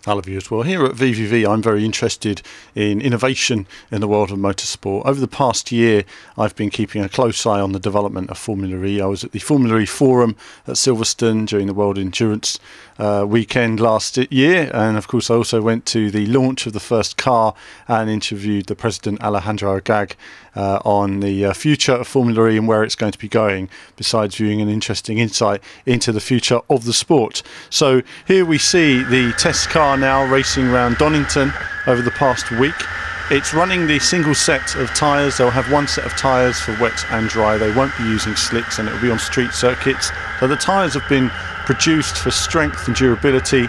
I love you as well. Here at VVV, I'm very interested in innovation in the world of motorsport. Over the past year, I've been keeping a close eye on the development of Formula E. I was at the Formula E Forum at Silverstone during the World Endurance weekend last year, and of course I also went to the launch of the first car and interviewed the President Alejandro Agag on the future of Formula E and where it's going to be going, besides viewing an interesting insight into the future of the sport. So here we see the test car now racing around Donnington over the past week. It's running the single set of tyres. They'll have one set of tyres for wet and dry. They won't be using slicks, and it will be on street circuits. So the tyres have been produced for strength and durability,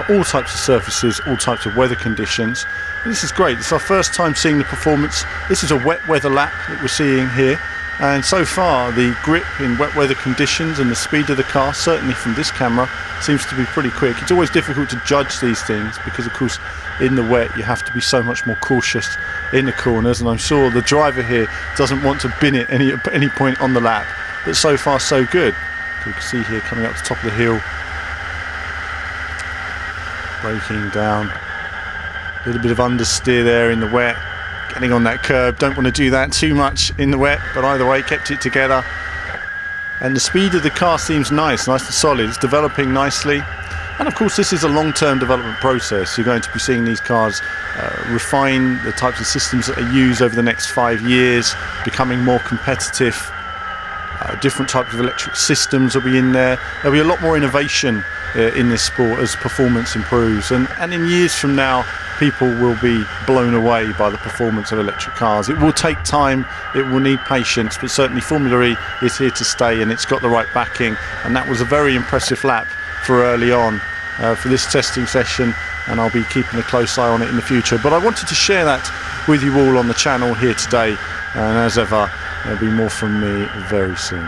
all types of surfaces, all types of weather conditions. And this is great. It's our first time seeing the performance. This is a wet weather lap that we're seeing here. And so far, the grip in wet weather conditions and the speed of the car, certainly from this camera, seems to be pretty quick. It's always difficult to judge these things because, of course, in the wet, you have to be so much more cautious in the corners. And I'm sure the driver here doesn't want to bin it at any point on the lap. But so far, so good. You can see here coming up the top of the hill, braking down. A little bit of understeer there in the wet. Getting on that curb, don't want to do that too much in the wet, but either way kept it together. And the speed of the car seems nice and solid. It's developing nicely, and of course this is a long-term development process. You're going to be seeing these cars refine the types of systems that are used over the next 5 years, becoming more competitive. Different types of electric systems will be in there. There'll be a lot more innovation in this sport as performance improves, and in years from now people will be blown away by the performance of electric cars. It will take time, it will need patience, but certainly Formula E is here to stay, and it's got the right backing. And that was a very impressive lap for early on for this testing session, and I'll be keeping a close eye on it in the future. But I wanted to share that with you all on the channel here today, and as ever, there'll be more from me very soon.